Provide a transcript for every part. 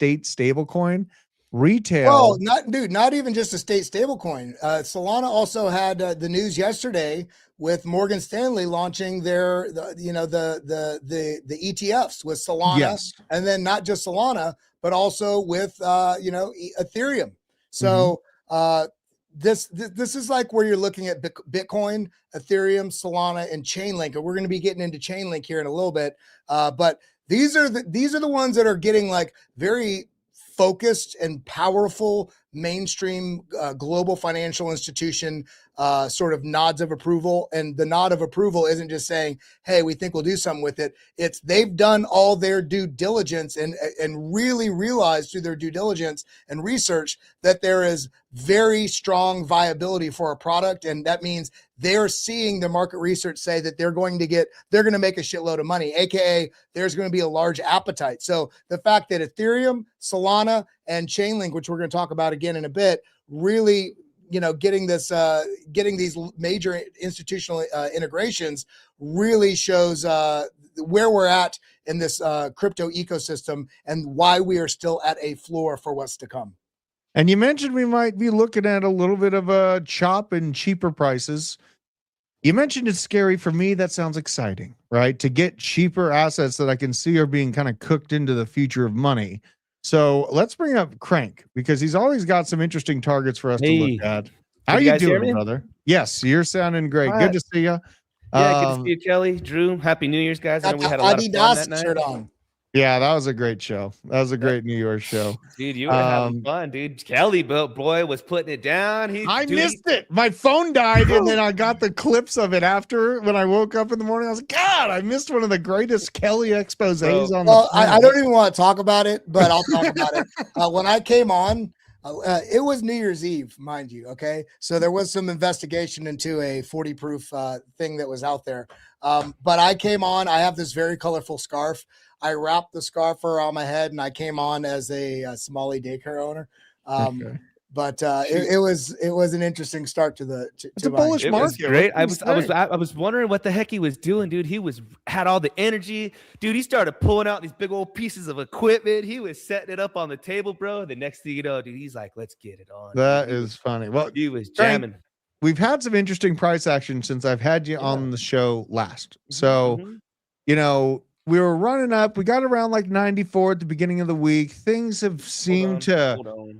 state stablecoin. Retail. Well, not even just a state stablecoin. Solana also had the news yesterday with Morgan Stanley launching their, the ETFs with Solana, Yes. and then not just Solana, but also with Ethereum. So this is like where you're looking at Bitcoin, Ethereum, Solana, and Chainlink, and we're going to be getting into Chainlink here in a little bit. But these are the ones that are getting like very focused and powerful mainstream global financial institution sort of nods of approval. And the nod of approval isn't just saying, hey, we think we'll do something with it. It's they've done all their due diligence and really realized through their due diligence and research that there is very strong viability for a product. And that means they're seeing the market research say that they're going to make a shitload of money, AKA there's going to be a large appetite. So the fact that Ethereum, Solana, and Chainlink, which we're going to talk about again in a bit, really, getting these major institutional integrations really shows where we're at in this crypto ecosystem and why we are still at a floor for what's to come. And you mentioned we might be looking at a little bit of a chop in cheaper prices. You mentioned it's scary. For me, that sounds exciting, right? To get cheaper assets that I can see are being kind of cooked into the future of money. So let's bring up Crank, because he's always got some interesting targets for us to look at. How you doing, brother? Yes, you're sounding great. Good to see you. Yeah, good to see you, Kelly. Drew, happy New Year's, guys. I know we had a lot of fun that night. Shirt on. Yeah, that was a great show. That was a great New Year's show. Dude, you were having fun, dude. Kelly, boy, was putting it down. I missed it. My phone died, and then I got the clips of it after when I woke up in the morning. I was like, God, I missed one of the greatest Kelly exposés on the planet. I don't even want to talk about it, but I'll talk about it. When I came on, it was New Year's Eve, mind you. Okay. So there was some investigation into a 40 proof thing that was out there. But I came on, I have this very colorful scarf. I wrapped the scarf around my head and I came on as a Somali daycare owner. But it was an interesting start to the. It's a bullish market. Great. I was wondering what the heck he was doing, dude. He had all the energy, dude. He started pulling out these big old pieces of equipment. He was setting it up on the table, bro. The next thing you know, dude, he's like, "Let's get it on." That is funny. Well, he was jamming. We've had some interesting price action since I've had you on the show last. So, we were running up. We got around like 94 at the beginning of the week. Things have seemed to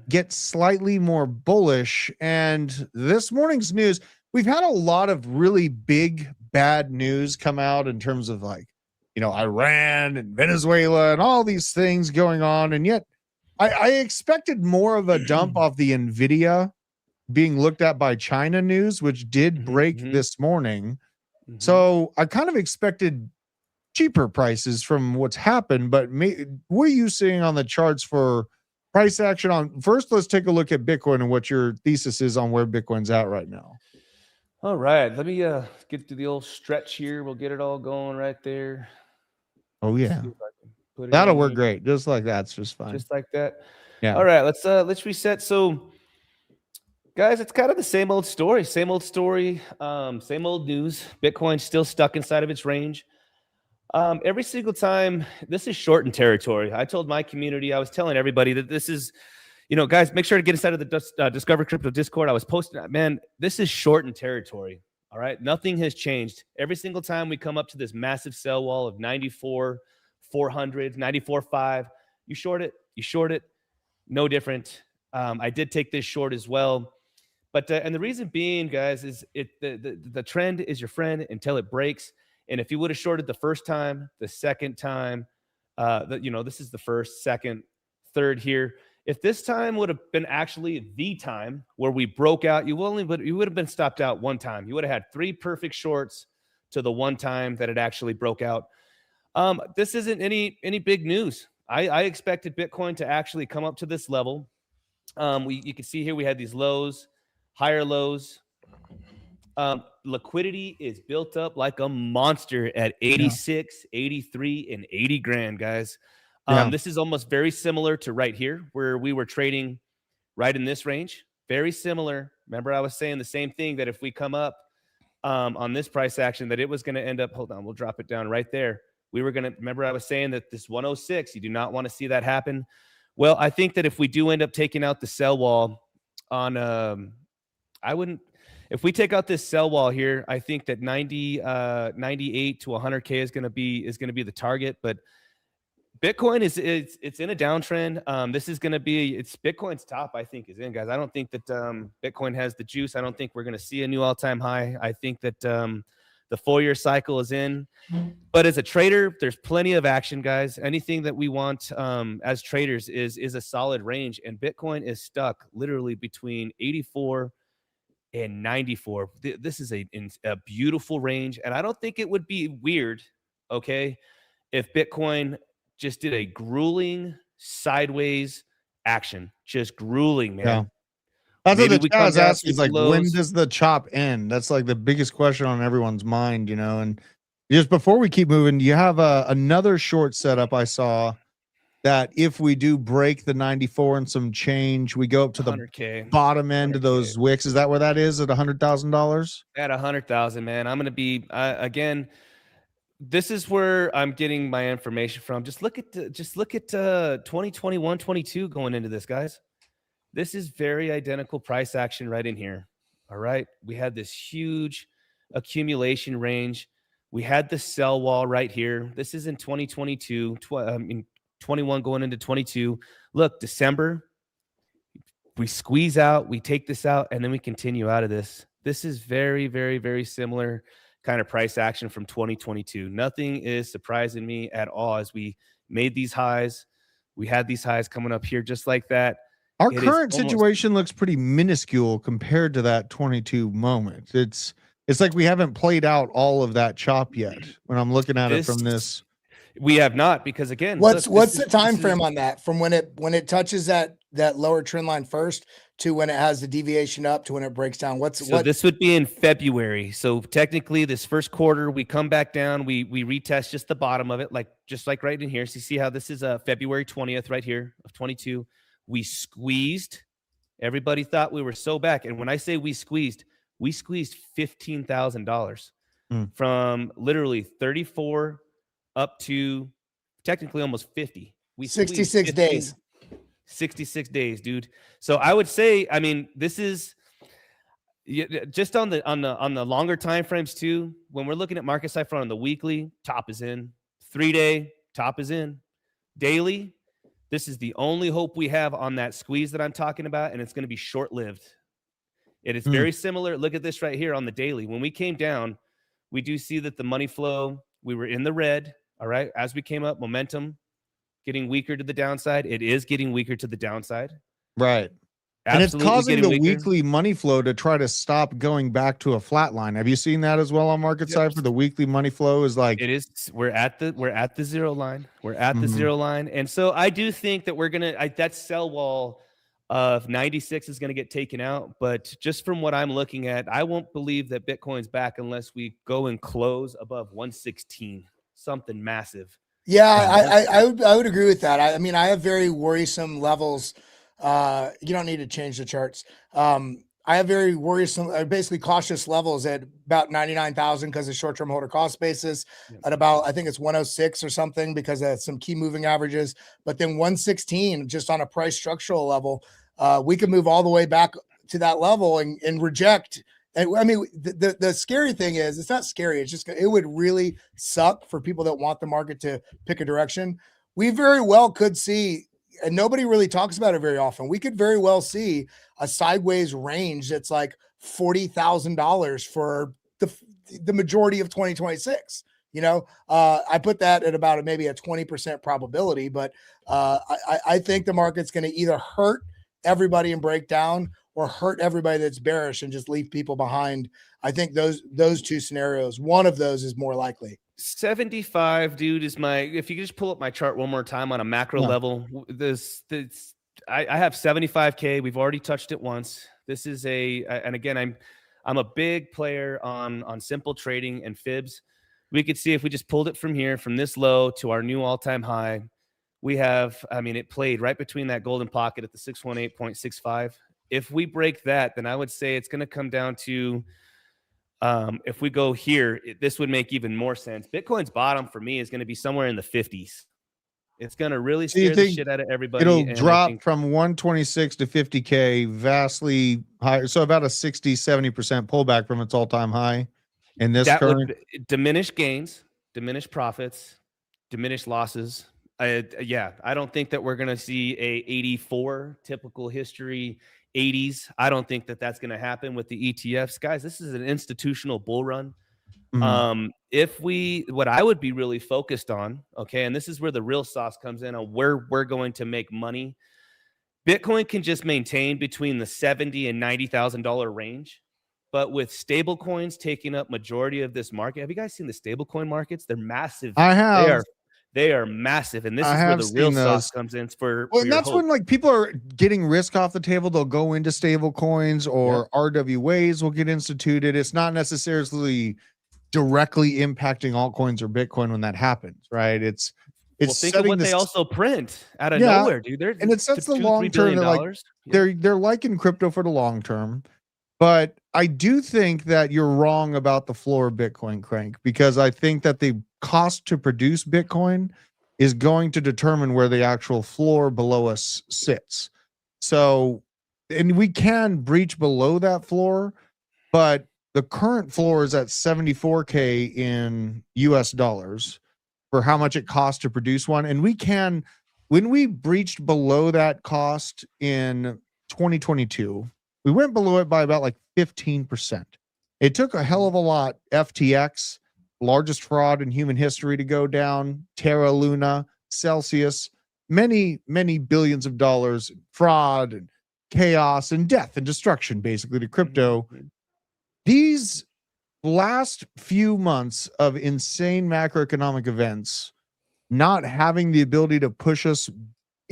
get slightly more bullish. And this morning's news, we've had a lot of really big, bad news come out in terms of like, Iran and Venezuela and all these things going on. And yet I expected more of a dump off the NVIDIA being looked at by China news, which did break this morning. So I kind of expected cheaper prices from what's happened, but what are you seeing on the charts for price action on? First, let's take a look at Bitcoin and what your thesis is on where Bitcoin's at right now. All right, let me get to the old stretch here. We'll get it all going right there. Oh yeah, that'll work great. Just like that's just fine. Just like that. Yeah. All right, let's reset. So, guys, it's kind of the same old story, same old news. Bitcoin's still stuck inside of its range. Every single time, this is shortened territory. I told my community, I was telling everybody that this is, guys, make sure to get inside of the Discover Crypto Discord. I was posting that, man, this is shortened territory. All right. Nothing has changed. Every single time we come up to this massive sell wall of 94,400, 94.5, you short it. No different. I did take this short as well. But, and the reason being, guys, is the trend is your friend until it breaks. And if you would have shorted the first time, the second time, this is the first, second, third here. If this time would have been actually the time where we broke out, you would have been stopped out one time. You would have had 3 perfect shorts to the one time that it actually broke out. This isn't any big news. I expected Bitcoin to actually come up to this level. You can see here we had these lows, higher lows. Liquidity is built up like a monster at 86, 83, and 80 grand, guys. This is almost very similar to right here where we were trading right in this range. Very similar. Remember, I was saying the same thing, that if we come up on this price action, that it was going to end up, hold on, we'll drop it down right there. Remember I was saying that this 106, you do not want to see that happen. Well, I think that if we do end up taking out the sell wall on, if we take out this sell wall here, I think that 98 to 100K is going to be the target. But Bitcoin it's in a downtrend. This is going to be, Bitcoin's top, I think, is in, guys. I don't think that Bitcoin has the juice. I don't think we're going to see a new all-time high. I think that the 4-year cycle is in. But as a trader, there's plenty of action, guys. Anything that we want as traders is a solid range. And Bitcoin is stuck literally between 84 and 94. This is a beautiful range. And I don't think it would be weird, okay, if Bitcoin just did a grueling sideways action. Just grueling, man. Yeah. That's what the chat is asking. Is like, when does the chop end? That's like the biggest question on everyone's mind, you know. And just before we keep moving, you have another short setup I saw that if we do break the 94 and some change, we go up to the 100K, bottom end of those wicks. Is that where that is, at $100,000? At 100,000, man. I'm going to be again. This is where I'm getting my information from. Just look at 2021, 22 going into this, guys. This is very identical price action right in here. All right. We had this huge accumulation range. We had the sell wall right here. This is in 2022, 21 going into 22. Look, December, we squeeze out, we take this out, and then we continue out of this. This is very, very, very similar kind of price action from 2022. Nothing is surprising me at all as we made these highs. We had these highs coming up here just like that. Our current situation looks pretty minuscule compared to that 22 moment. It's like we haven't played out all of that chop yet when I'm looking at it from this. We have not, because again, what's the time frame on that from when it touches that lower trend line first to when it has the deviation up to when it breaks down? This would be in February. So technically this first quarter, we come back down, we retest just the bottom of it, just like right in here. So you see how this is February 20th right here of 22. We squeezed. Everybody thought we were so back. And when I say we squeezed $15,000 from literally 34 up to technically almost 50. 66 days. 66 days, dude. So I would say, I mean, this is just on the longer time frames too. When we're looking at market cipher on the weekly, top is in. 3-day, top is in. Daily, this is the only hope we have on that squeeze that I'm talking about, and it's going to be short-lived. It is very similar. Look at this right here on the daily. When we came down, we do see that the money flow, we were in the red. All right. As we came up, momentum getting weaker to the downside. It is getting weaker to the downside. Right. And it's causing the weekly money flow to try to stop going back to a flat line. Have you seen that as well on market cipher? The weekly money flow is like, it is. We're at the zero line. We're at the zero line. And so I do think that we're going to, that sell wall of 96 is going to get taken out. But just from what I'm looking at, I won't believe that Bitcoin's back unless we go and close above 116, something massive. Yeah, I would agree with that. I mean, I have very worrisome levels. You don't need to change the charts. I have very worrisome, basically cautious levels at about 99,000 because of short-term holder cost basis, at about, I think it's 106 or something because of some key moving averages. But then 116 just on a price structural level, we could move all the way back to that level and reject. And I mean, the scary thing is, it's not scary. It's just, it would really suck for people that want the market to pick a direction. We very well could see, and nobody really talks about it very often, we could very well see a sideways range that's like $40,000 for the majority of 2026. You know, I put that at about maybe a 20% probability, but I think the market's going to either hurt everybody and break down, or hurt everybody that's bearish and just leave people behind. I think those two scenarios, one of those is more likely. 75, dude, is my, if you could just pull up my chart one more time on a macro level. I have 75K. We've already touched it once. This is and again, I'm a big player on simple trading and fibs. We could see if we just pulled it from here, from this low to our new all-time high. We have, I mean, it played right between that golden pocket at the 618.65. If we break that, then I would say it's going to come down to, if we go here, this would make even more sense. Bitcoin's bottom for me is going to be somewhere in the 50s. It's going to really So you scare the think shit out of everybody. it'll And I drop think from 126 to 50K vastly higher. So about a 70% pullback from its all-time high in this that current. would diminish gains, diminish profits, diminish losses. Yeah, I don't think that we're going to see a 84 typical history 80s. I don't think that that's going to happen with the ETFs. Guys, this is an institutional bull run. What I would be really focused on, okay, and this is where the real sauce comes in on where we're going to make money. Bitcoin can just maintain between the $70,000 and $90,000 range. But with stable coins taking up majority of this market, have you guys seen the stable coin markets? They're massive. I have. They are massive. And this I is where have the seen real those. sauce comes in for Well, and your that's hope. when like people are getting risk off the table. They'll go into stable coins or RWAs will get instituted. It's not necessarily directly impacting altcoins or Bitcoin when that happens, right? It's Well, think of what they also print out of Yeah, nowhere, dude. They're and it sets the $2-3 long term. billion. Like they're liking crypto for the long term. But I do think that you're wrong about the floor of Bitcoin, Crank, because I think that the cost to produce Bitcoin is going to determine where the actual floor below us sits. So, and we can breach below that floor, but the current floor is at 74K in US dollars for how much it costs to produce one. And we can, when we breached below that cost in 2022, we went below it by about like 15%. It took a hell of a lot. FTX, largest fraud in human history, to go down. Terra Luna, Celsius, many billions of dollars, fraud and chaos and death and destruction, basically, to crypto. These last few months of insane macroeconomic events not having the ability to push us.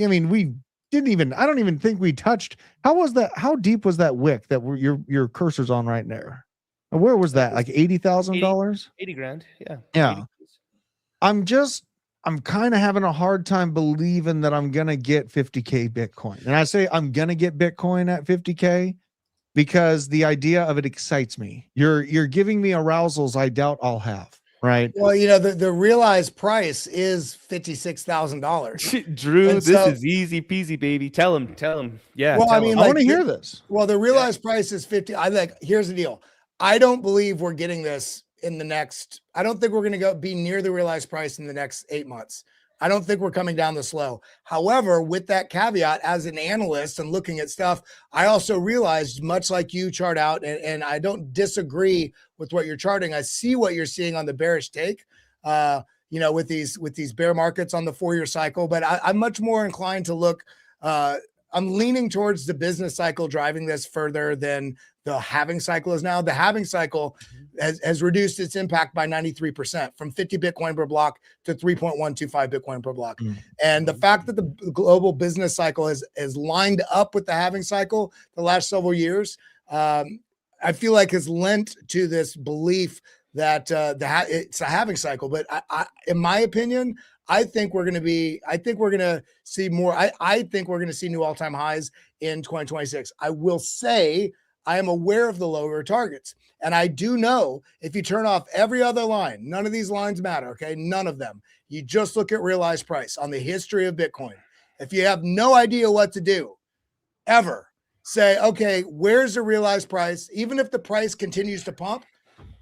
I mean, I don't even think we touched. How deep was that wick that your cursor's on right there? Where was that? Like $80,000? 80 grand. Yeah. Yeah. I'm kind of having a hard time believing that I'm going to get 50K Bitcoin. And I say I'm going to get Bitcoin at 50K because the idea of it excites me. You're giving me arousals I doubt I'll have. Right. Well, the realized price is $56,000. Drew, this is easy peasy, baby. Tell him. Yeah. Well, I mean, I want to hear this. Well, the realized price is 50. Here's the deal. I don't believe we're getting this in the next. I don't think we're going to be near the realized price in the next 8 months. I don't think we're coming down the slow. However, with that caveat, as an analyst and looking at stuff, I also realized, much like you chart out, and I don't disagree with what you're charting. I see what you're seeing on the bearish take, with these bear markets on the 4-year cycle. But I'm much more inclined to look. I'm leaning towards the business cycle driving this further than the halving cycle is now. The halving cycle has reduced its impact by 93% from 50 Bitcoin per block to 3.125 Bitcoin per block. And the fact that the global business cycle has lined up with the halving cycle the last several years, I feel like has lent to this belief that it's a halving cycle. But I, in my opinion, I think we're going to see more. I think we're going to see new all-time highs in 2026. I will say I am aware of the lower targets. And I do know if you turn off every other line, none of these lines matter, okay? None of them. You just look at realized price on the history of Bitcoin. If you have no idea what to do, ever, say, okay, where's the realized price? Even if the price continues to pump,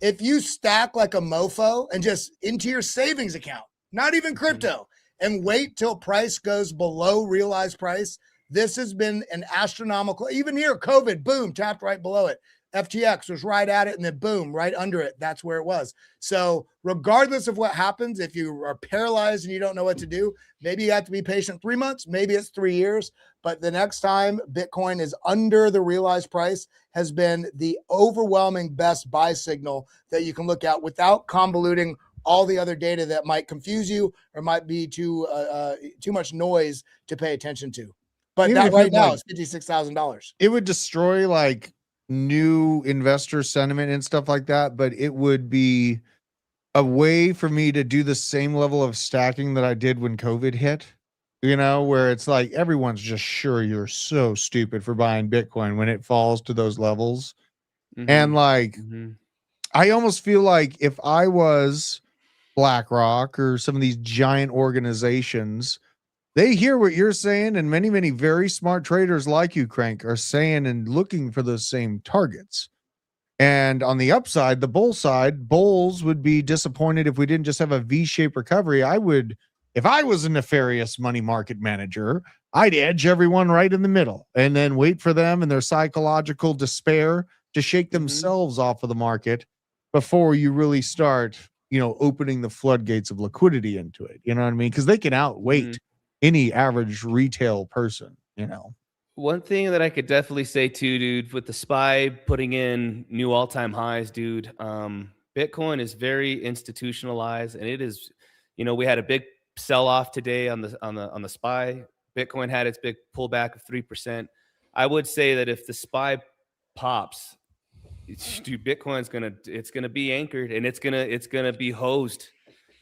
if you stack like a mofo and just into your savings account, not even crypto, and wait till price goes below realized price, this has been an astronomical, even here, COVID, boom, tapped right below it. FTX was right at it and then boom, right under it. That's where it was. So regardless of what happens, if you are paralyzed and you don't know what to do, maybe you have to be patient 3 months, maybe it's 3 years, but the next time Bitcoin is under the realized price has been the overwhelming best buy signal that you can look at without convoluting all the other data that might confuse you or might be too much noise to pay attention to. But that right now is $56,000. It would destroy like new investor sentiment and stuff like that, but it would be a way for me to do the same level of stacking that I did when COVID hit, where it's like everyone's just sure you're so stupid for buying Bitcoin when it falls to those levels. And like, I almost feel like if I was BlackRock or some of these giant organizations they hear what you're saying, and many, many very smart traders like you, Crank, are saying and looking for those same targets. And on the upside, the bull side, bulls would be disappointed if we didn't just have a V-shaped recovery. I would, if I was a nefarious money market manager, I'd edge everyone right in the middle and then wait for them and their psychological despair to shake themselves off of the market before you really start, opening the floodgates of liquidity into it. You know what I mean? Because they can outweight any average retail person, One thing that I could definitely say too, dude, with the SPY putting in new all-time highs, dude, Bitcoin is very institutionalized, and it is, we had a big sell-off today on the SPY. Bitcoin had its big pullback of 3%. I would say that if the SPY pops, dude, Bitcoin's gonna be anchored, and it's gonna be hosed.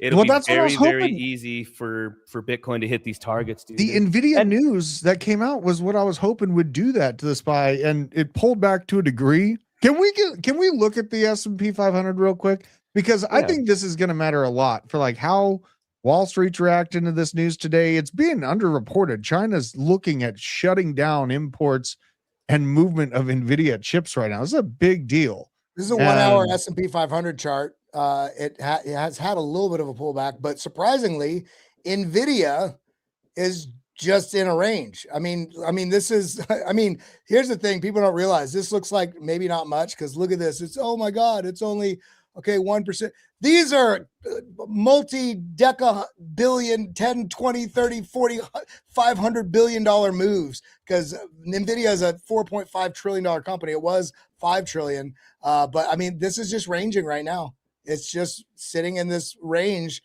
It'll be very, very easy for Bitcoin to hit these targets, dude. The NVIDIA news that came out was what I was hoping would do that to the SPY, and it pulled back to a degree. Can we look at the S&P 500 real quick? Because I think this is going to matter a lot for like how Wall Street's reacting to this news today. It's being underreported. China's looking at shutting down imports and movement of NVIDIA chips right now. This is a big deal. This is a 1 hour S&P 500 chart. It has had a little bit of a pullback, but surprisingly, NVIDIA is just in a range. I mean, this is, here's the thing. People don't realize this looks like maybe not much because look at this. It's, oh my God, it's only, 1%. These are multi-deca billion, 10, 20, 30, 40, $500 billion moves because NVIDIA is a $4.5 trillion company. It was $5 trillion. But this is just ranging right now. It's just sitting in this range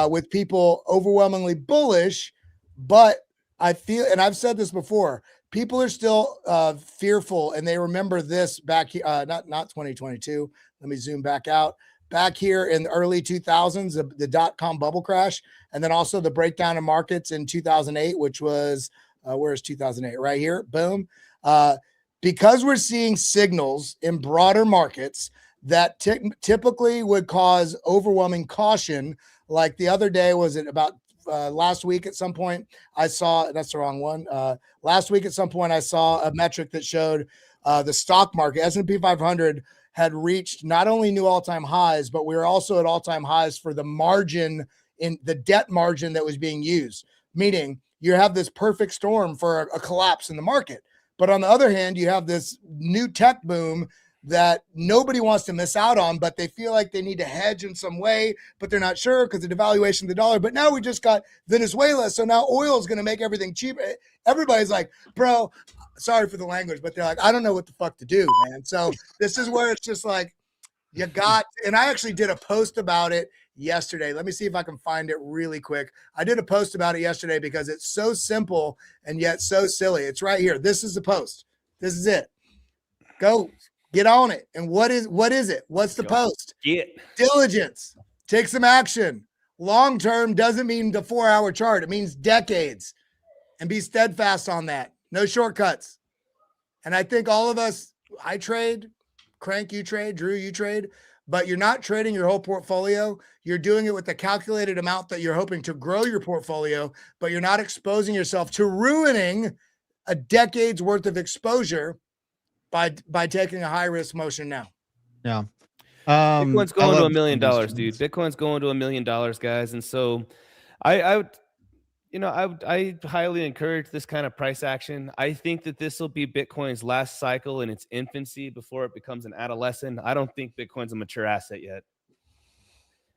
with people overwhelmingly bullish. But I feel, and I've said this before, people are still fearful, and they remember this back here, not 2022. Let me zoom back out. Back here in the early 2000s, the dot-com bubble crash, and then also the breakdown of markets in 2008, which was, where's 2008? Right here, boom. Because we're seeing signals in broader markets that typically would cause overwhelming caution, like the other day, was it about last week at some point, I saw, that's the wrong one. Last week at some point, I saw a metric that showed the stock market, S&P 500, had reached not only new all-time highs, but we were also at all-time highs for the margin in the debt margin that was being used, meaning you have this perfect storm for a collapse in the market. But on the other hand, you have this new tech boom that nobody wants to miss out on, but they feel like they need to hedge in some way, but they're not sure because of the devaluation of the dollar. But now we just got Venezuela, so now oil is going to make everything cheap. Everybody's like, bro, sorry for the language, but they're like, I don't know what the fuck to do, man. So this is where it's just like, you got, and I actually did a post about it yesterday. Let me see if I can find it really quick. I did a post about it yesterday because it's so simple and yet so silly. It's right here. This is the post. This is it. Go get on it. And what is it? What's the post? Diligence. Take some action. Long-term doesn't mean the 4-hour chart. It means decades. And be steadfast on that. No shortcuts. And I think all of us, I trade, Crank, you trade, Drew, you trade, but you're not trading your whole portfolio. You're doing it with the calculated amount that you're hoping to grow your portfolio, but you're not exposing yourself to ruining a decade's worth of exposure by taking a high risk motion now. Yeah. Bitcoin's going to $1 million, dude. Bitcoin's going to $1 million, guys. And so I highly encourage this kind of price action. I think that this will be Bitcoin's last cycle in its infancy before it becomes an adolescent. I don't think Bitcoin's a mature asset yet.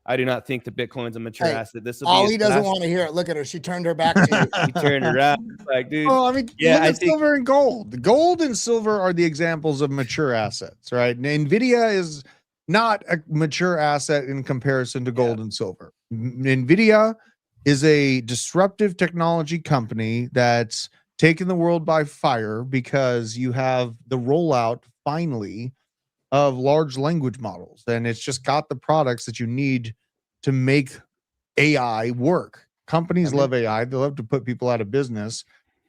I do not think that Bitcoin's a mature asset. This will Ollie doesn't want to hear it. Look at her. She turned her back to you. She turned around. Like, dude. Well, look at silver and gold. Gold and silver are the examples of mature assets, right? NVIDIA is not a mature asset in comparison to gold and silver. NVIDIA is a disruptive technology company that's taken the world by fire because you have the rollout finally of large language models, and it's just got the products that you need to make AI work. Companies love AI. They love to put people out of business.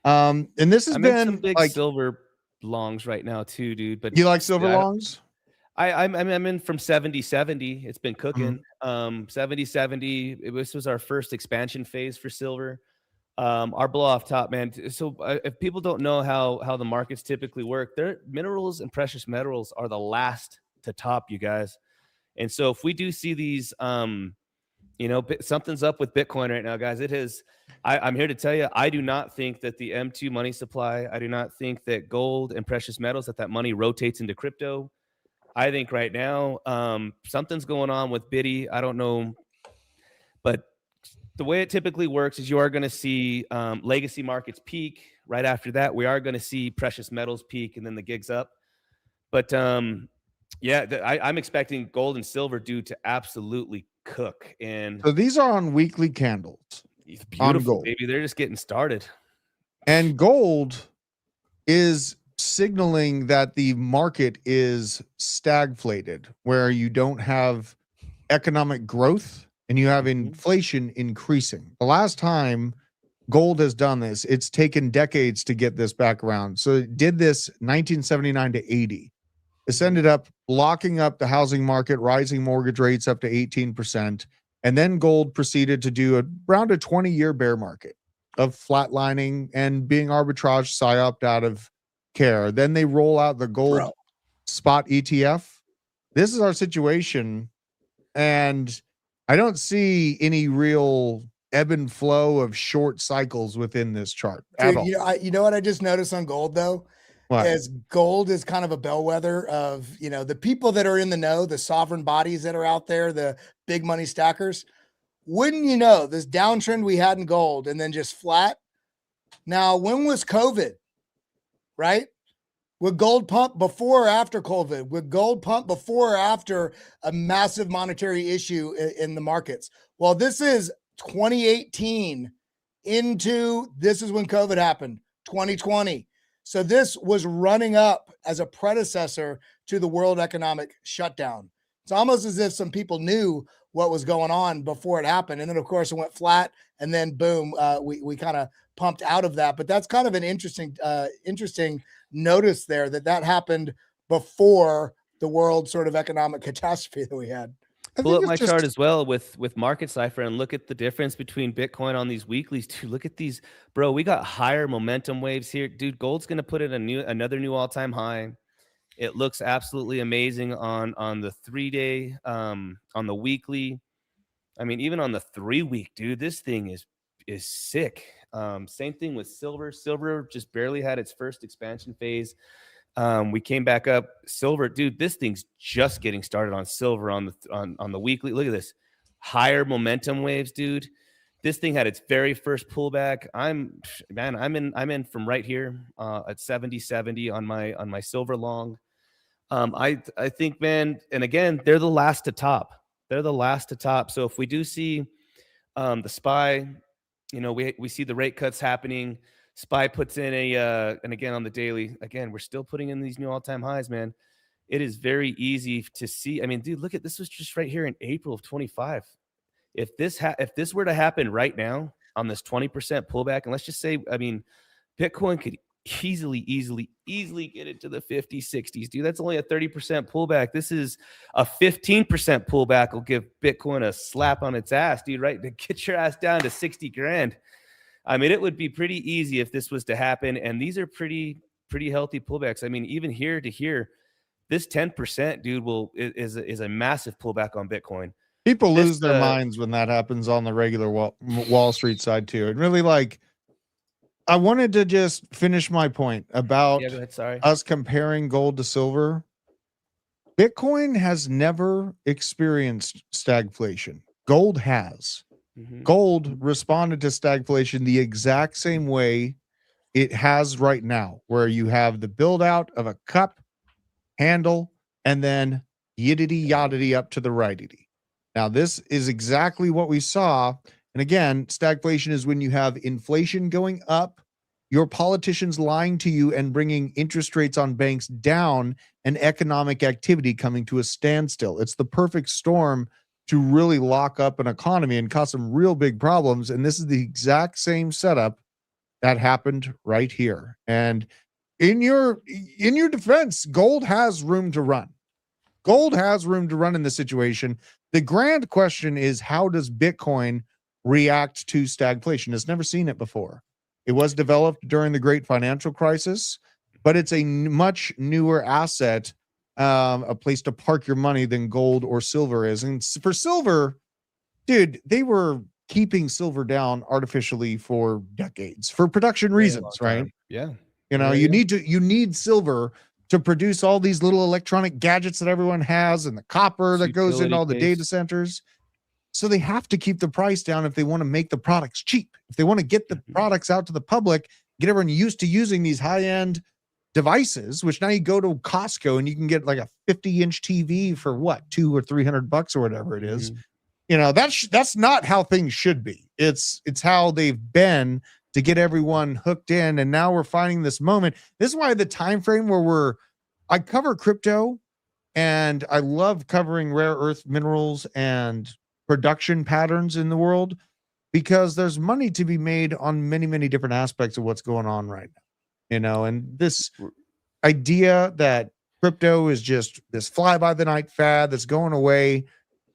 And this has been some big like silver longs right now too, dude. But you like silver longs? I'm in from 70-70. It's been cooking. 70-70. This was our first expansion phase for silver. Our blow off top, man. So if people don't know how the markets typically work, their minerals and precious metals are the last to top, you guys. And so if we do see these, something's up with Bitcoin right now, guys. It is. I'm here to tell you, I do not think that the M2 money supply, I do not think that gold and precious metals, that money rotates into crypto. I think right now, something's going on with Biddy. I don't know, but the way it typically works is you are going to see legacy markets peak. Right after that, we are going to see precious metals peak, and then the gigs up. But I'm expecting gold and silver to absolutely cook. And so these are on weekly candles. It's beautiful, baby. They're just getting started. And gold is signaling that the market is stagflated, where you don't have economic growth and you have inflation increasing. The last time gold has done this, it's taken decades to get this back around. So it did this 1979 to 80. This ended up locking up the housing market, rising mortgage rates up to 18%. And then gold proceeded to do around a 20-year bear market of flatlining and being arbitrage psyoped out of care. Then they roll out the gold spot ETF. This is our situation. And I don't see any real ebb and flow of short cycles within this chart at all. You know what I just noticed on gold, though? As gold is kind of a bellwether of, the people that are in the know, the sovereign bodies that are out there, the big money stackers. Wouldn't you know, this downtrend we had in gold and then just flat. Now, when was COVID, right? Would gold pump before or after COVID? Would gold pump before or after a massive monetary issue in the markets? Well, this is 2018 this is when COVID happened, 2020. So this was running up as a predecessor to the world economic shutdown. It's almost as if some people knew what was going on before it happened. And then, of course, it went flat. And then, boom, we kind of pumped out of that. But that's kind of an interesting notice there that happened before the world sort of economic catastrophe that we had. Pull up my chart as well with Market Cipher and look at the difference between Bitcoin on these weeklies. Dude, look at these, bro. We got higher momentum waves here, dude. Gold's gonna put in another new all-time high. It looks absolutely amazing on the 3-day, on the weekly. I mean, even on the 3-week, dude, this thing is sick. Same thing with silver. Silver just barely had its first expansion phase. We came back up. Silver, dude, this thing's just getting started on silver on the weekly. Look at this. Higher momentum waves, dude. This thing had its very first pullback. I'm in from right here at 70 on my silver long. I think, man, and again, they're the last to top. So if we do see the SPY, we see the rate cuts happening. SPY puts in and again on the daily, again, we're still putting in these new all-time highs, man. It is very easy to see. I mean, dude, look at this. Was just right here in April of 25. If this were to happen right now on this 20% pullback, and let's just say, I mean, Bitcoin could easily get it to the 50s, 60s, dude. That's only a 30% pullback. This is a 15% pullback will give Bitcoin a slap on its ass, dude, right? To get your ass down to 60 grand. I mean, it would be pretty easy if this was to happen. And these are pretty healthy pullbacks. I mean, even here to here, this 10%, dude, is a massive pullback on Bitcoin. People lose their minds when that happens on the regular Wall Street side too. And really, I wanted to just finish my point about us comparing gold to silver. Bitcoin has never experienced stagflation. Gold has. Gold responded to stagflation the exact same way it has right now, where you have the build out of a cup handle and then yiddity yoddity up to the rightity. Now, this is exactly what we saw. And again, stagflation is when you have inflation going up, your politicians lying to you and bringing interest rates on banks down, and economic activity coming to a standstill. It's the perfect storm to really lock up an economy and cause some real big problems. And this is the exact same setup that happened right here. And in your defense, gold has room to run. Gold has room to run in this situation. The grand question is, how does Bitcoin react to stagflation. It's never seen it before. It was developed during the great financial crisis, but it's a much newer asset, a place to park your money than gold or silver is. And for silver, dude, they were keeping silver down artificially for decades for production reasons, right? Yeah. You know, you need silver to produce all these little electronic gadgets that everyone has, and the copper that goes into all the data centers. So they have to keep the price down if they want to make the products cheap. If they want to get the products out to the public, get everyone used to using these high-end devices, which now you go to Costco and you can get like a 50-inch TV for what, $200 or $300 or whatever it is. You know, that's not how things should be. It's how they've been to get everyone hooked in, and now we're finding this moment. This is why the time frame where I cover crypto, and I love covering rare earth minerals and production patterns in the world, because there's money to be made on many, many different aspects of what's going on right now. You know, and this idea that crypto is just this fly by the night fad that's going away,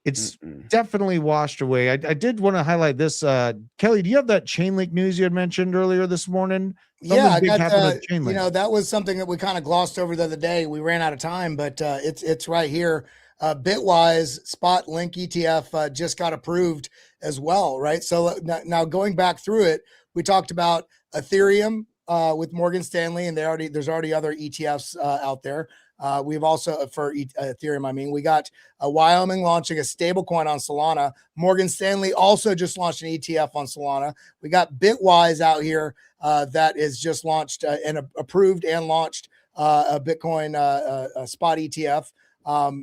it's definitely washed away. I did want to highlight this. Kelly, do you have that Chainlink news you had mentioned earlier this morning? Yeah, I got you know, that was something that we kind of glossed over the other day. We ran out of time, but it's right here. Bitwise spot link ETF just got approved as well, right? So now going back through it, we talked about Ethereum with Morgan Stanley, and there's already other ETFs out there. We've also, for Ethereum, I mean, we got Wyoming launching a stable coin on Solana. Morgan Stanley also just launched an ETF on Solana. We got Bitwise out here that is just launched and approved and launched a Bitcoin spot ETF.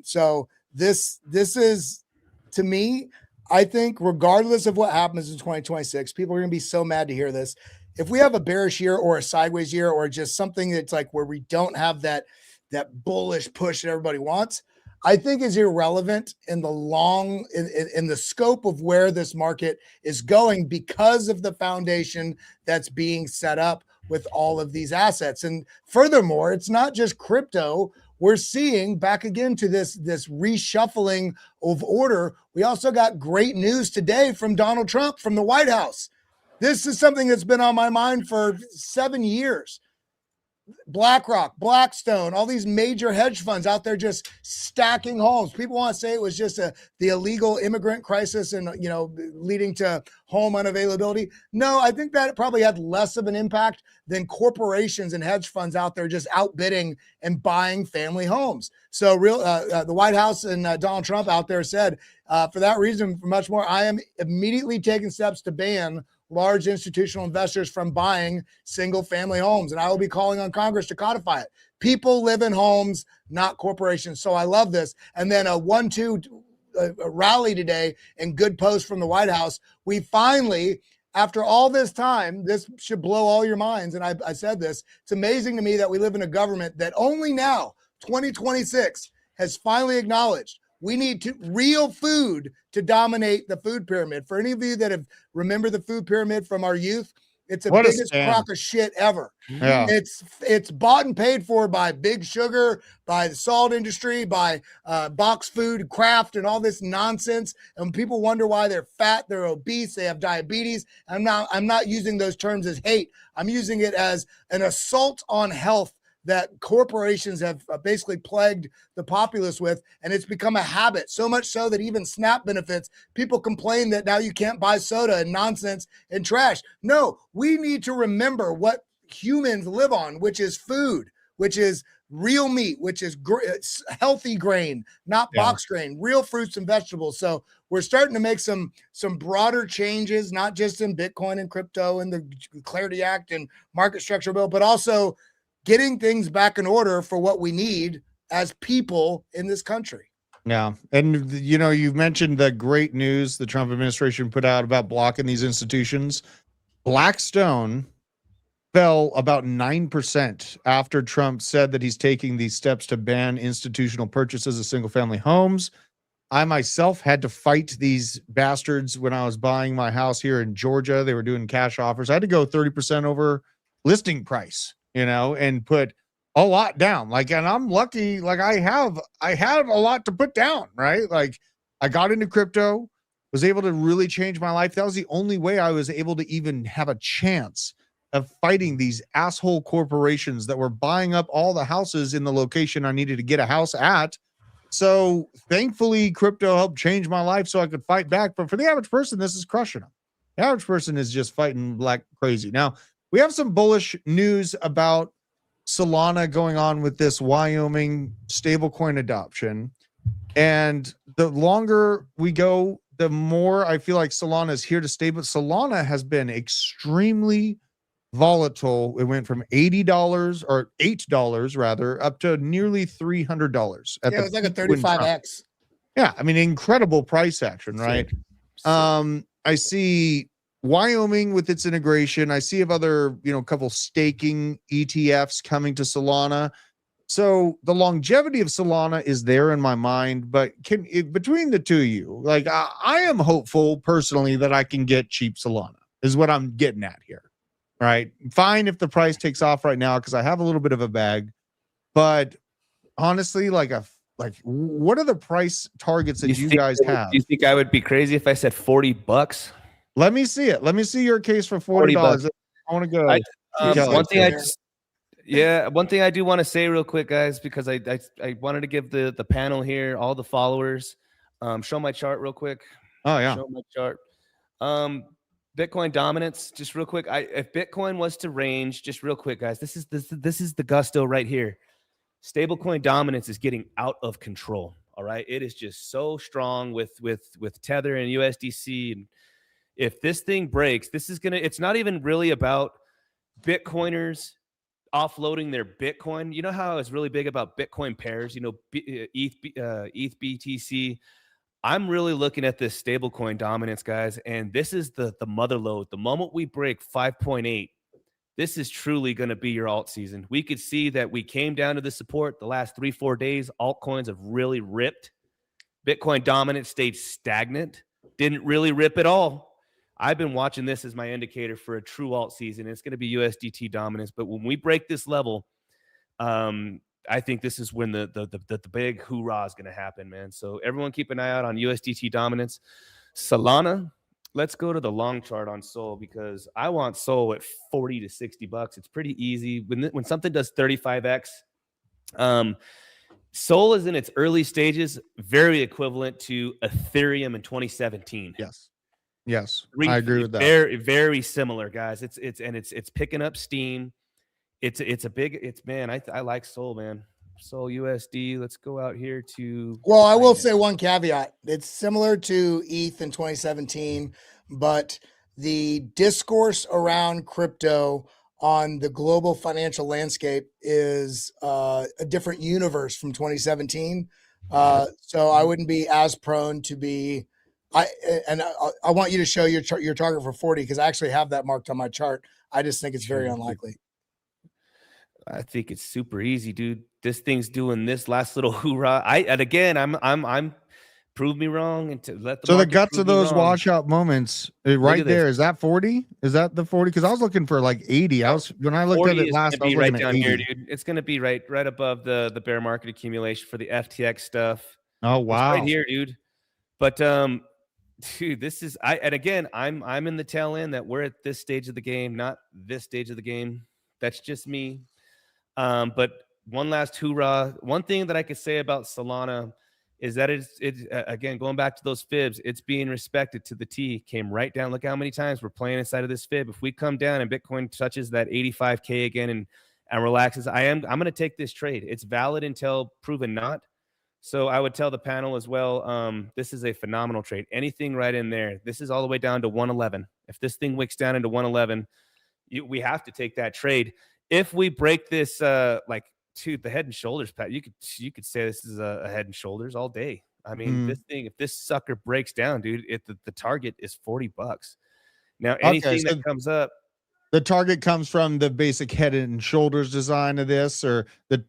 So this is, to me, I think regardless of what happens in 2026, people are going to be so mad to hear this. If we have a bearish year or a sideways year, or just something that's like where we don't have that bullish push that everybody wants, I think is irrelevant in the scope of where this market is going, because of the foundation that's being set up with all of these assets. And furthermore, it's not just crypto. We're seeing back again to this reshuffling of order. We also got great news today from Donald Trump from the White House. This is something that's been on my mind for 7 years. BlackRock, Blackstone, all these major hedge funds out there just stacking homes. People want to say it was just the illegal immigrant crisis and, you know, leading to home unavailability. No, I think that it probably had less of an impact than corporations and hedge funds out there just outbidding and buying family homes. So the White House and Donald Trump out there said, for that reason, for much more, I am immediately taking steps to ban large institutional investors from buying single family homes. And I will be calling on Congress to codify it. People live in homes, not corporations. So I love this. And then a 1-2 rally today and good post from the White House. We finally, after all this time, this should blow all your minds. And I said this, it's amazing to me that we live in a government that only now, 2026, has finally acknowledged we need real food to dominate the food pyramid. For any of you that have remembered the food pyramid from our youth, it's the biggest crock of shit ever. Yeah. It's bought and paid for by big sugar, by the salt industry, by box food, Kraft, and all this nonsense. And people wonder why they're fat, they're obese, they have diabetes. I'm not using those terms as hate. I'm using it as an assault on health that corporations have basically plagued the populace with, and it's become a habit, so much so that even SNAP benefits, people complain that now you can't buy soda and nonsense and trash. No, we need to remember what humans live on, which is food, which is real meat, which is healthy grain, not box grain, real fruits and vegetables. So we're starting to make some broader changes, not just in Bitcoin and crypto and the Clarity Act and market structure bill, but also getting things back in order for what we need as people in this country. Yeah. And, you know, you've mentioned the great news the Trump administration put out about blocking these institutions. Blackstone fell about 9% after Trump said that he's taking these steps to ban institutional purchases of single-family homes. I myself had to fight these bastards when I was buying my house here in Georgia. They were doing cash offers. I had to go 30% over listing price, you know, and put a lot down. Like, and I'm lucky, like I have a lot to put down, right? Like I got into crypto. was able to really change my life. That was the only way I was able to even have a chance of fighting these asshole corporations that were buying up all the houses in the location I needed to get a house at. So thankfully, crypto helped change my life so I could fight back. But for the average person, this is crushing them. The average person is just fighting like crazy. Now, we have some bullish news about Solana going on with this Wyoming stablecoin adoption. And the longer we go, the more I feel like Solana is here to stay. But Solana has been extremely volatile. It went from $80 or $8 rather up to nearly $300. Yeah, it was like a 35x. Yeah, I mean, incredible price action, right? Sick. I see Wyoming with its integration. I see of other, couple staking ETFs coming to Solana. So the longevity of Solana is there in my mind, but between the two of you, like I am hopeful personally that I can get cheap Solana is what I'm getting at here. Right. Fine if the price takes off right now because I have a little bit of a bag, but honestly, what are the price targets that you guys have? Do you think I would be crazy if I said $40? Let me see it. Let me see your case for $40. I want to go. One thing I do want to say real quick, guys, because I wanted to give the panel here, all the followers, show my chart real quick. Oh yeah, show my chart. Bitcoin dominance, just real quick. If Bitcoin was to range, just real quick, guys, this is the gusto right here. Stablecoin dominance is getting out of control. All right, it is just so strong with Tether and USDC. And if this thing breaks, it's not even really about Bitcoiners offloading their Bitcoin. You know how I was really big about Bitcoin pairs, ETH BTC. I'm really looking at this stablecoin dominance, guys, and this is the mother lode. The moment we break 5.8, this is truly going to be your alt season. We could see that we came down to the support the last 3-4 days. Altcoins have really ripped. Bitcoin dominance stayed stagnant, didn't really rip at all. I've been watching this as my indicator for a true alt season. It's going to be USDT dominance, but when we break this level, I think this is when the big hoorah is going to happen, man. So everyone keep an eye out on USDT dominance. Solana, let's go to the long chart on Sol because I want Sol at $40 to $60. It's pretty easy. When something does 35x, Sol is in its early stages, very equivalent to Ethereum in 2017. Yes, I agree with that. Very, very similar, guys. It's picking up steam. I like Sol, man. Sol USD. Let's go out here to. Well, I will say one caveat. It's similar to ETH in 2017, but the discourse around crypto on the global financial landscape is a different universe from 2017. So I wouldn't be as prone to be. I want you to show your target for 40 because I actually have that marked on my chart. I just think it's very unlikely. I think it's super easy, dude. This thing's doing this last little hoorah. I'm prove me wrong and to let the guts of those washout moments right there. Is that 40? Is that the 40? Because I was looking for like 80. When I looked at it last, I was right down here, dude. It's gonna be right above the bear market accumulation for the FTX stuff. Oh wow, it's right here, dude. But dude, this is I'm in the tail end that we're at this stage of the game, not this stage of the game. That's just me. But one last hoorah. One thing that I could say about Solana is that it's again, going back to those fibs, it's being respected to the T. Came right down. Look how many times we're playing inside of this fib. If we come down and Bitcoin touches that 85K again and relaxes, I'm going to take this trade. It's valid until proven not. So I would tell the panel as well, this is a phenomenal trade. Anything right in there. This is all the way down to 111. If this thing wicks down into 111, we have to take that trade. If we break this, the head and shoulders, Pat, you could say this is a head and shoulders all day. I mean, this thing, if this sucker breaks down, dude, the target is $40. Now, anything that comes up. The target comes from the basic head and shoulders design of this, or the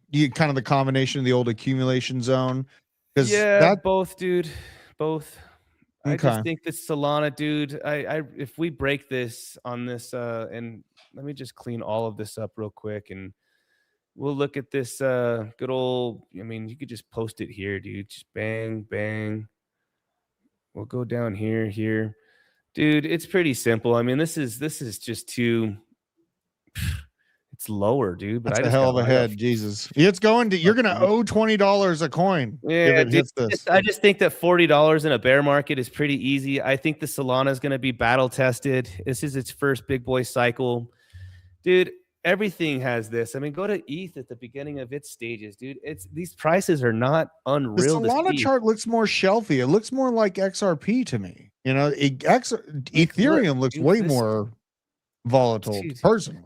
combination of the old accumulation zone. Both, dude, both. Okay. I just think this Solana, dude. If we break this on this, and let me just clean all of this up real quick, and we'll look at this good old. I mean, you could just post it here, dude. Just bang, bang. We'll go down here. Dude, it's pretty simple. I mean, this is just too it's lower, dude. But That's I a just hell got of a head, Jesus. It's going to you're gonna owe $20 a coin if it hits this. I just think that $40 in a bear market is pretty easy. I think the Solana is going to be battle tested. This is its first big boy cycle, dude. Everything has this. I mean, go to ETH at the beginning of its stages, dude. These prices are not The unreal. Solana chart looks more shelfy. It looks more like XRP to me. You know, Ethereum looks way more volatile personally.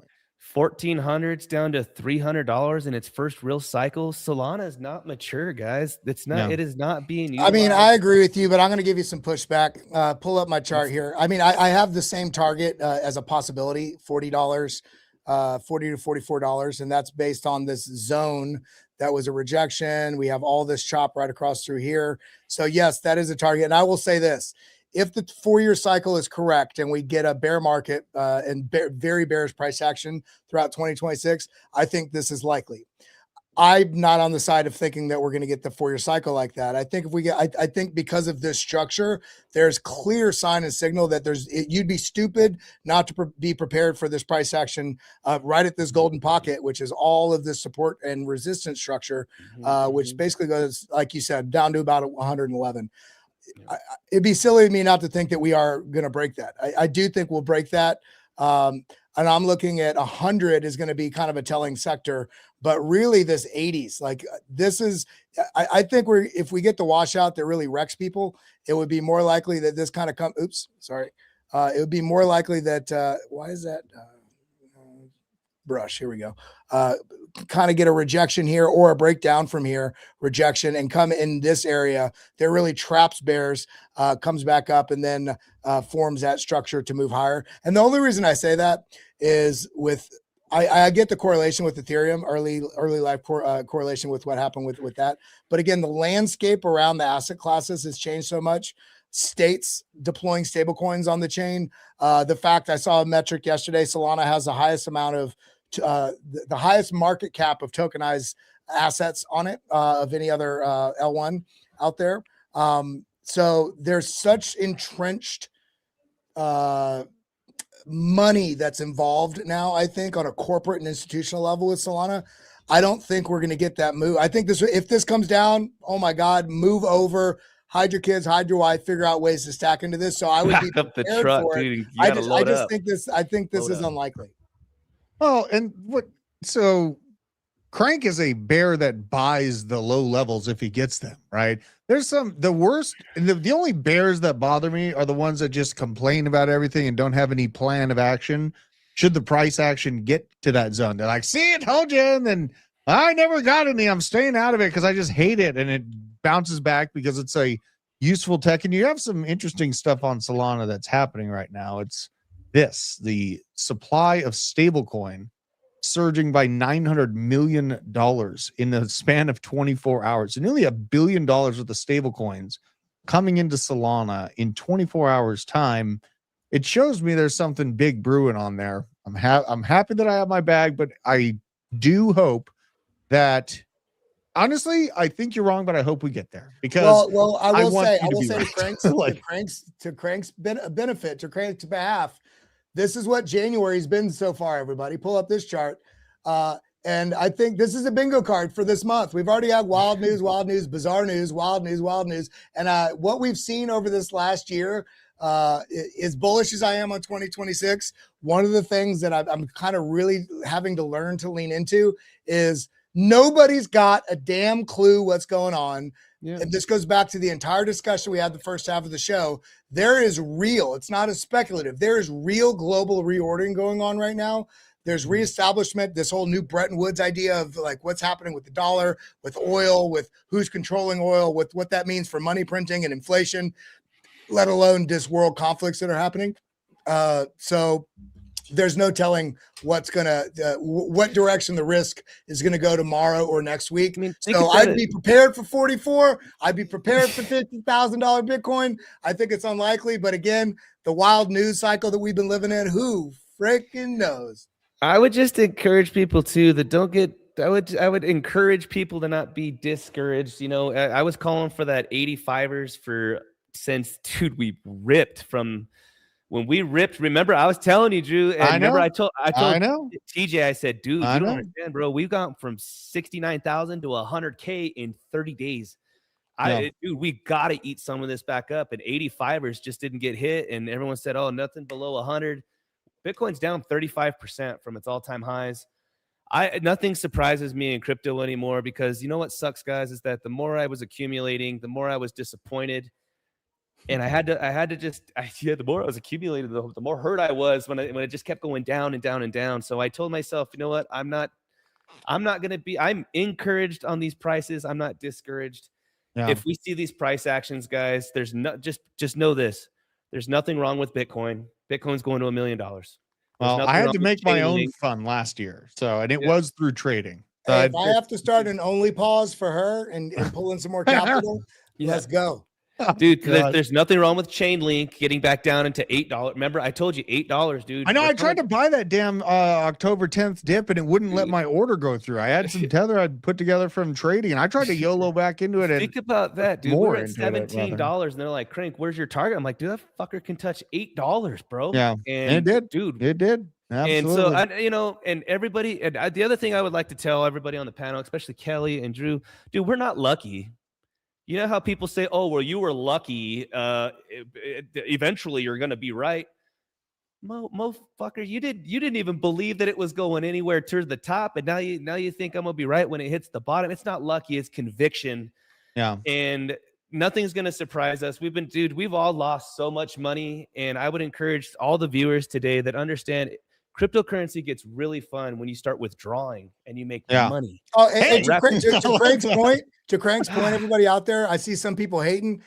1,400s down to $300 in its first real cycle. Solana is not mature, guys. It's not. It is not being utilized. I mean, I agree with you, but I'm going to give you some pushback. Pull up my chart here. I mean, I have the same target as a possibility, $40, $40 to $44, and that's based on this zone that was a rejection. We have all this chop right across through here. So yes, that is a target. And I will say this. If the 4-year cycle is correct and we get a bear market and very bearish price action throughout 2026, I think this is likely. I'm not on the side of thinking that we're going to get the 4-year cycle like that. I think if we get, I think because of this structure, there's clear sign and signal that you'd be stupid not to be prepared for this price action right at this golden pocket, which is all of this support and resistance structure, which basically goes, like you said, down to about 111. It'd be silly of me not to think that we are going to break that. I do think we'll break that. And I'm looking at 100 is going to be kind of a telling sector, but really this 80s, like this is, I think if we get the washout that really wrecks people, it would be more likely that this kind of it would be more likely that, why is that brush? Here we go. Kind of get a rejection here or a breakdown from here, rejection, and come in this area that really traps bears, comes back up and then forms that structure to move higher. And the only reason I say that is I get the correlation with Ethereum, early life correlation with what happened with that. But again, the landscape around the asset classes has changed so much. States deploying stablecoins on the chain. The fact I saw a metric yesterday, Solana has the highest amount of the highest market cap of tokenized assets on it of any other L1 out there. So there's such entrenched money that's involved now, I think, on a corporate and institutional level with Solana. I don't think we're going to get that move. I think if this comes down, oh my God, move over, hide your kids, hide your wife, figure out ways to stack into this. So I would be up the truck, for dude. it. I just think this is unlikely. Oh, and so Crank is a bear that buys the low levels if he gets them, right? There's the only bears that bother me are the ones that just complain about everything and don't have any plan of action. Should the price action get to that zone, they're like, see, I told you, and then I never got any. I'm staying out of it because I just hate it. And it bounces back because it's a useful tech. And you have some interesting stuff on Solana that's happening right now. It's the supply of stablecoin surging by $900 million in the span of 24 hours. So nearly $1 billion worth of stablecoins coming into Solana in 24 hours time. It shows me there's something big brewing on there. I'm happy that I have my bag, but I do hope that, honestly, I think you're wrong, but I hope we get there because I will say right. to Crank's benefit, to Crank's behalf, this is what January's been so far, everybody. Pull up this chart. And I think this is a bingo card for this month. We've already had wild news, bizarre news, wild news. And what we've seen over this last year, as bullish as I am on 2026, one of the things that I'm kind of really having to learn to lean into is nobody's got a damn clue what's going on. Yeah. And this goes back to the entire discussion we had the first half of the show. There is it's not as speculative. There is real global reordering going on right now. There's reestablishment, this whole new Bretton Woods idea of like what's happening with the dollar, with oil, with who's controlling oil, with what that means for money printing and inflation, let alone this world conflicts that are happening. So there's no telling what direction the risk is going to go tomorrow or next week. I mean, so I'd be prepared for 44. I'd be prepared for $50,000 Bitcoin. I think it's unlikely, but again, the wild news cycle that we've been living in, who freaking knows? I would just encourage people too that don't get. I would encourage people to not be discouraged. You know, I was calling for that 85ers for since, dude, we ripped from when we ripped. Remember, I was telling you, Drew, and I know. remember I told know. TJ, I said, dude, I you don't know. understand, bro. We've gone from 69,000 to 100K in 30 days. Dude, we got to eat some of this back up. And 85ers just didn't get hit. And everyone said, oh, nothing below 100. Bitcoin's down 35% from its all-time highs. Nothing surprises me in crypto anymore, because you know what sucks, guys, is that the more I was accumulating, the more I was disappointed. And the more I was accumulating, the more hurt I was when it just kept going down and down and down. So I told myself, you know what? I'm encouraged on these prices. I'm not discouraged. Yeah. If we see these price actions, guys, there's just know this. There's nothing wrong with Bitcoin. Bitcoin's going to $1 million. Well, I had to make my own fund last year. And it was through trading. Hey, if I have to start an only pause for her and pull in some more capital, let's go. Dude, there's nothing wrong with Chainlink getting back down into $8. Remember, I told you $8, dude. I know. I tried to buy that damn October 10th dip, and it wouldn't let my order go through. I had some tether I'd put together from trading, and I tried to YOLO back into it. Think about that, dude. We're at $17, and they're like, "Crank, where's your target?" I'm like, dude, that fucker can touch $8, bro. Yeah, and it did, dude. It did. Absolutely. And so, and everybody, and the other thing I would like to tell everybody on the panel, especially Kelly and Drew, dude, we're not lucky. You know how people say, oh, well, you were lucky. Eventually you're going to be right. Motherfucker, you didn't even believe that it was going anywhere to the top. And now you think I'm going to be right when it hits the bottom. It's not lucky. It's conviction. Yeah. And nothing's going to surprise us. We've all lost so much money. And I would encourage all the viewers today that understand cryptocurrency gets really fun when you start withdrawing and you make money. Oh, and to Crank's point, everybody out there, I see some people hating.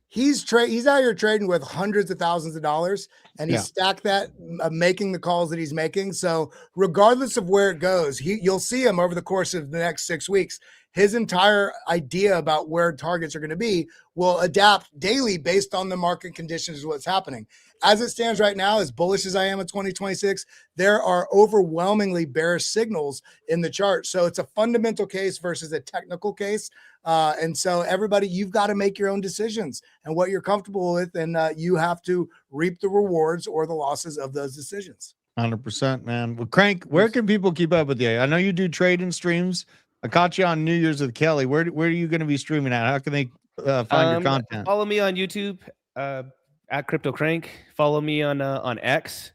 He's out here trading with hundreds of thousands of dollars, and he stacked that, making the calls that he's making. So regardless of where it goes, you'll see him over the course of the next 6 weeks. His entire idea about where targets are going to be will adapt daily based on the market conditions, what's happening. As it stands right now, as bullish as I am in 2026, there are overwhelmingly bearish signals in the chart. So it's a fundamental case versus a technical case. And so everybody, you've got to make your own decisions and what you're comfortable with. And you have to reap the rewards or the losses of those decisions. 100%, man. Well, Crank, where can people keep up with you? I know you do trading streams. I caught you on New Year's with Kelly. Where are you going to be streaming at? How can they find your content? Follow me on YouTube at CryptoCrank. Follow me on X.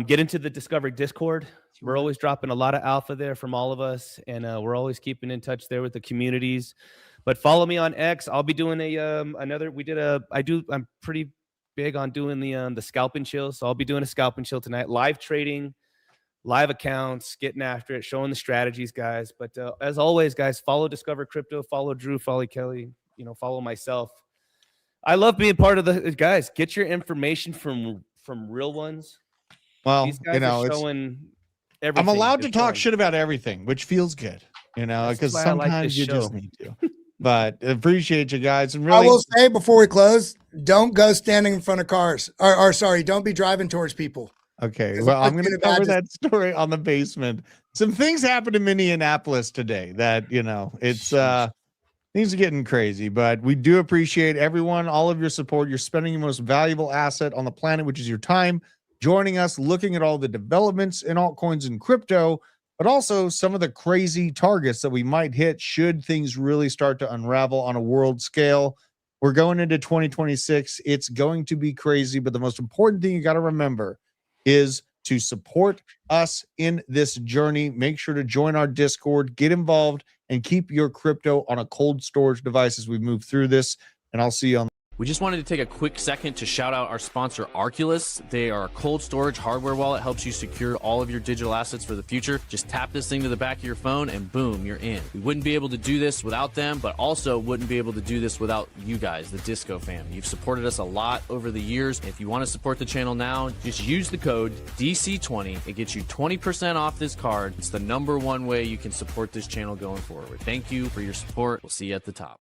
Get into the Discover Discord. We're always dropping a lot of alpha there from all of us, and we're always keeping in touch there with the communities. But follow me on X. I'll be doing I'm pretty big on doing the scalp and chill, so I'll be doing a scalp and chill tonight. Live trading, live accounts, getting after it, showing the strategies, guys. But as always, guys, follow Discover Crypto, follow Drew, follow Kelly, follow myself. I love being part of the guys. Get your information from real ones. Well, these guys are showing everything. I'm allowed to talk shit about everything, which feels good, because sometimes you just need to. But appreciate you guys. And really, I will say before we close, don't go standing in front of cars, or sorry, don't be driving towards people. Okay, well, I'm going to cover that story on the basement. Some things happened in Minneapolis today that, it's things are getting crazy, but we do appreciate everyone, all of your support. You're spending your most valuable asset on the planet, which is your time, joining us, looking at all the developments in altcoins and crypto, but also some of the crazy targets that we might hit should things really start to unravel on a world scale. We're going into 2026. It's going to be crazy, but the most important thing you got to remember is to support us in this journey. Make sure to join our Discord, get involved, and keep your crypto on a cold storage device as we move through this. And I'll see you on. We just wanted to take a quick second to shout out our sponsor, Arculus. They are a cold storage hardware wallet, helps you secure all of your digital assets for the future. Just tap this thing to the back of your phone and boom, you're in. We wouldn't be able to do this without them, but also wouldn't be able to do this without you guys, the Disco fam. You've supported us a lot over the years. If you want to support the channel now, just use the code DC20. It gets you 20% off this card. It's the #1 way you can support this channel going forward. Thank you for your support. We'll see you at the top.